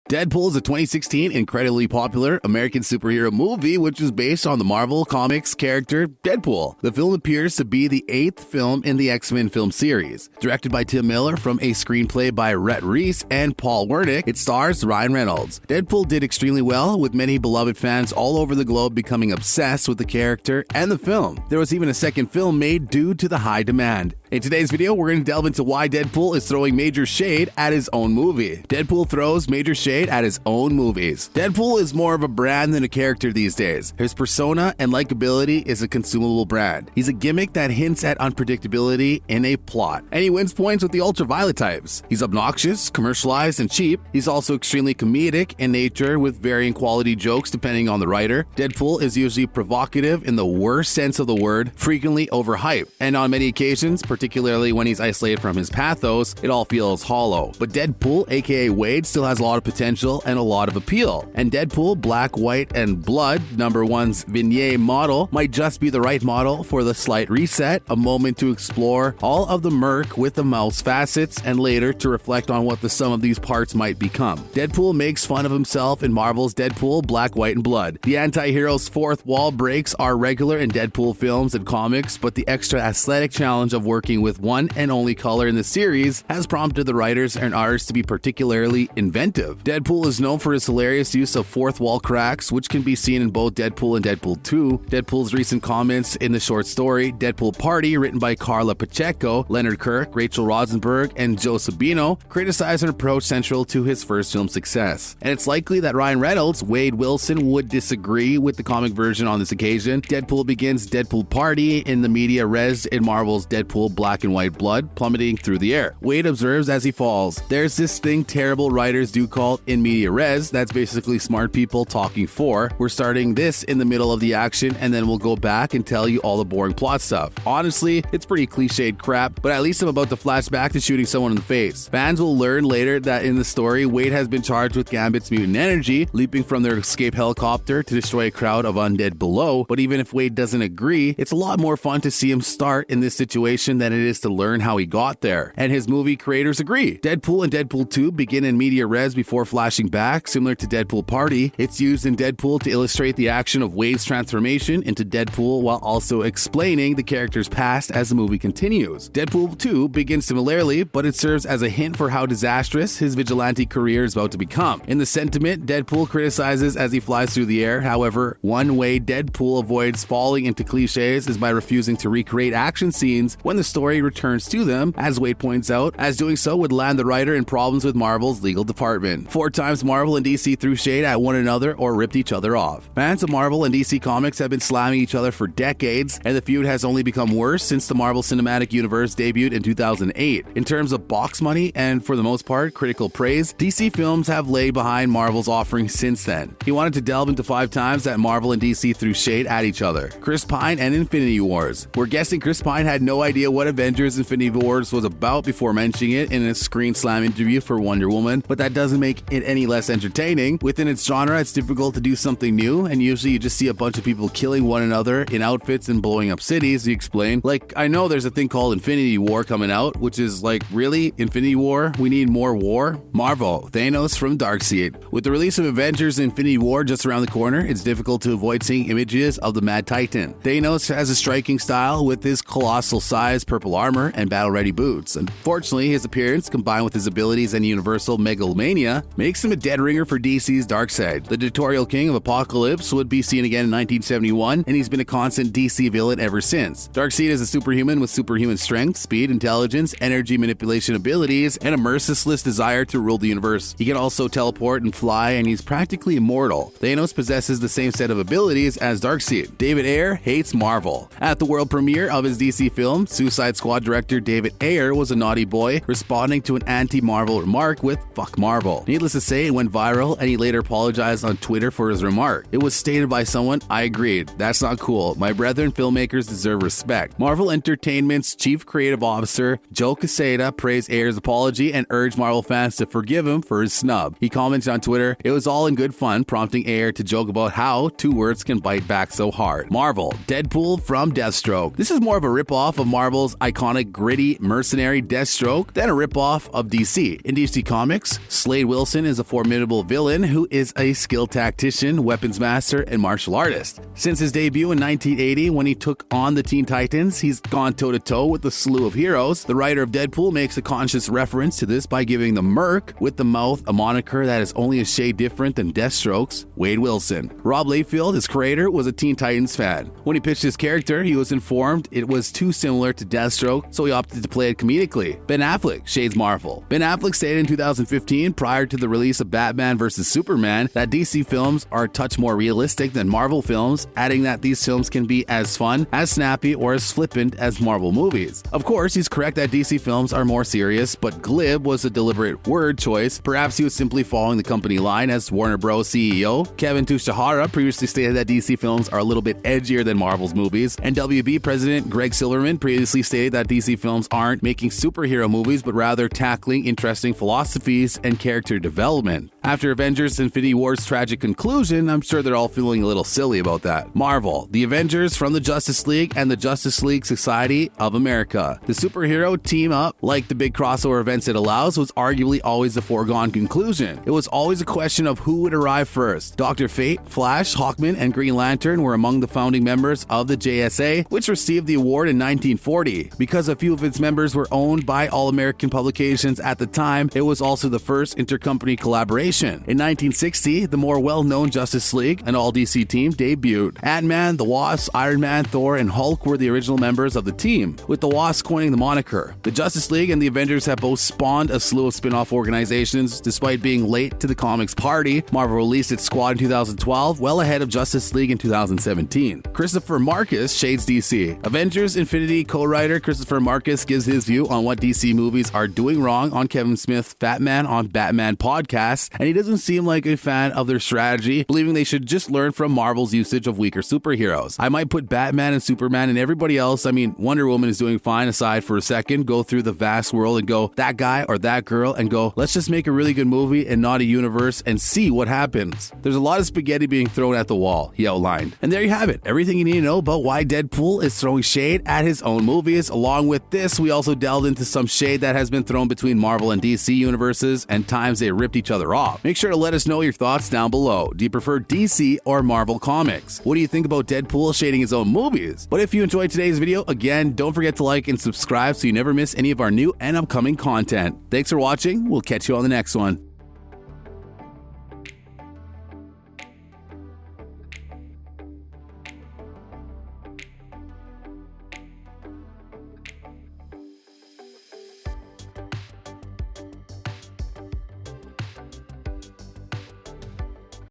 Deadpool is a 2016 incredibly popular American superhero movie which is based on the Marvel Comics character Deadpool. The film appears to be the 8th film in the X-Men film series. Directed by Tim Miller from a screenplay by Rhett Reese and Paul Wernick, it stars Ryan Reynolds. Deadpool did extremely well, with many beloved fans all over the globe becoming obsessed with the character and the film. There was even a second film made due to the high demand. In today's video, we're going to delve into why Deadpool is throwing major shade at his own movie. Deadpool throws major shade at his own movies. Deadpool is more of a brand than a character these days. His persona and likability is a consumable brand. He's a gimmick that hints at unpredictability in a plot. And he wins points with the ultraviolet types. He's obnoxious, commercialized, and cheap. He's also extremely comedic in nature with varying quality jokes depending on the writer. Deadpool is usually provocative in the worst sense of the word, frequently overhyped. And on many occasions, particularly when he's isolated from his pathos, it all feels hollow. But Deadpool, aka Wade, still has a lot of potential and a lot of appeal. And Deadpool, Black, White, and Blood, #1's vignette model, might just be the right model for the slight reset, a moment to explore all of the murk with the mouth's facets, and later to reflect on what the sum of these parts might become. Deadpool makes fun of himself in Marvel's Deadpool, Black, White, and Blood. The anti-hero's fourth wall breaks are regular in Deadpool films and comics, but the extra aesthetic challenge of working with one and only color in the series has prompted the writers and artists to be particularly inventive. Deadpool is known for his hilarious use of fourth wall cracks, which can be seen in both Deadpool and Deadpool 2. Deadpool's recent comments in the short story Deadpool Party, written by Karla Pacheco, Leonard Kirk, Rachelle Rosenberg, and Joe Sabino, criticize an approach central to his first film success. And it's likely that Ryan Reynolds, Wade Wilson, would disagree with the comic version on this occasion. Deadpool begins Deadpool Party in the media res in Marvel's Deadpool Black and White Blood, plummeting through the air. Wade observes as he falls, "There's this thing terrible writers do called in media res, that's basically smart people talking for. We're starting this in the middle of the action and then we'll go back and tell you all the boring plot stuff. Honestly, it's pretty cliched crap, but at least I'm about to flash back to shooting someone in the face." Fans will learn later that in the story, Wade has been charged with Gambit's mutant energy, leaping from their escape helicopter to destroy a crowd of undead below. But even if Wade doesn't agree, it's a lot more fun to see him start in this situation than it is to learn how he got there. And his movie creators agree. Deadpool and Deadpool 2 begin in media res before flashing back, similar to Deadpool Party. It's used in Deadpool to illustrate the action of Wade's transformation into Deadpool while also explaining the character's past as the movie continues. Deadpool 2 begins similarly, but it serves as a hint for how disastrous his vigilante career is about to become. In the sentiment, Deadpool criticizes as he flies through the air. However, one way Deadpool avoids falling into cliches is by refusing to recreate action scenes when the story returns to them, as Wade points out, as doing so would land the writer in problems with Marvel's legal department. 4 times Marvel and DC threw shade at one another or ripped each other off. Fans of Marvel and DC comics have been slamming each other for decades, and the feud has only become worse since the Marvel Cinematic Universe debuted in 2008. In terms of box money and, for the most part, critical praise, DC films have laid behind Marvel's offering since then. He wanted to delve into 5 times that Marvel and DC threw shade at each other. Chris Pine and Infinity Wars. We're guessing Chris Pine had no idea what Avengers Infinity Wars was about before mentioning it in a Screen Slam interview for Wonder Woman, but that doesn't make it any less entertaining. Within its genre, it's difficult to do something new, and usually you just see a bunch of people killing one another in outfits and blowing up cities, he explained. Like, I know there's a thing called Infinity War coming out, which is like, really? Infinity War? We need more war? Marvel, Thanos from Darkseid. With the release of Avengers Infinity War just around the corner, it's difficult to avoid seeing images of the Mad Titan. Thanos has a striking style with his colossal size, purple armor, and battle-ready boots. Unfortunately, his appearance, combined with his abilities and universal megalomania, makes him a dead ringer for DC's Darkseid. The Dictatorial King of Apocalypse would be seen again in 1971, and he's been a constant DC villain ever since. Darkseid is a superhuman with superhuman strength, speed, intelligence, energy manipulation abilities, and a merciless desire to rule the universe. He can also teleport and fly, and he's practically immortal. Thanos possesses the same set of abilities as Darkseid. David Ayer hates Marvel. At the world premiere of his DC film, Suicide Squad director David Ayer was a naughty boy, responding to an anti-Marvel remark with "fuck Marvel." Needless to say, it went viral, and he later apologized on Twitter for his remark. It was stated by someone, "I agreed. That's not cool. My brethren filmmakers deserve respect." Marvel Entertainment's chief creative officer, Joe Quesada, praised Ayer's apology and urged Marvel fans to forgive him for his snub. He commented on Twitter, "It was all in good fun," prompting Ayer to joke about how 2 words can bite back so hard. Marvel, Deadpool from Deathstroke. This is more of a ripoff of Marvel's Marvel's iconic gritty mercenary Deathstroke than a ripoff of DC. In DC Comics, Slade Wilson is a formidable villain who is a skilled tactician, weapons master, and martial artist. Since his debut in 1980 when he took on the Teen Titans, he's gone toe-to-toe with a slew of heroes. The writer of Deadpool makes a conscious reference to this by giving the Merc with the mouth a moniker that is only a shade different than Deathstroke's Wade Wilson. Rob Liefeld, his creator, was a Teen Titans fan. When he pitched his character, he was informed it was too similar to Deathstroke, so he opted to play it comedically. Ben Affleck shades Marvel. Ben Affleck stated in 2015, prior to the release of Batman vs. Superman, that DC films are a touch more realistic than Marvel films, adding that these films can be as fun, as snappy, or as flippant as Marvel movies. Of course, he's correct that DC films are more serious, but glib was a deliberate word choice. Perhaps he was simply following the company line as Warner Bros. CEO. Kevin Tushihara previously stated that DC films are a little bit edgier than Marvel's movies, and WB President Greg Silverman previously stated that DC films aren't making superhero movies, but rather tackling interesting philosophies and character development. After Avengers Infinity War's tragic conclusion, I'm sure they're all feeling a little silly about that. Marvel, the Avengers from the Justice League and the Justice League Society of America. The superhero team up, like the big crossover events it allows, was arguably always a foregone conclusion. It was always a question of who would arrive first. Dr. Fate, Flash, Hawkman, and Green Lantern were among the founding members of the JSA, which received the award in 1940. Because a few of its members were owned by All-American Publications at the time, it was also the first intercompany collaboration. In 1960, the more well-known Justice League, an all-DC team, debuted. Ant-Man, the Wasp, Iron Man, Thor, and Hulk were the original members of the team, with the Wasp coining the moniker. The Justice League and the Avengers have both spawned a slew of spin-off organizations. Despite being late to the comics party, Marvel released its Squad in 2012, well ahead of Justice League in 2017. Christopher Marcus shades DC. Avengers Infinity co-writer Christopher Marcus gives his view on what DC movies are doing wrong on Kevin Smith's Fat Man on Batman podcast, and he doesn't seem like a fan of their strategy, believing they should just learn from Marvel's usage of weaker superheroes. I might put Batman and Superman and everybody else, Wonder Woman is doing fine, aside for a second, go through the vast world and go, that guy or that girl, and go, let's just make a really good movie and not a universe and see what happens. There's a lot of spaghetti being thrown at the wall, he outlined. And there you have it, everything you need to know about why Deadpool is throwing shade at his own movies. Along with this, we also delved into some shade that has been thrown between Marvel and DC universes and times they ripped each other off. Make sure to let us know your thoughts down below. Do you prefer DC or Marvel comics? What do you think about Deadpool shading his own movies? But if you enjoyed today's video, again, don't forget to like and subscribe so you never miss any of our new and upcoming content. Thanks for watching. We'll catch you on the next one.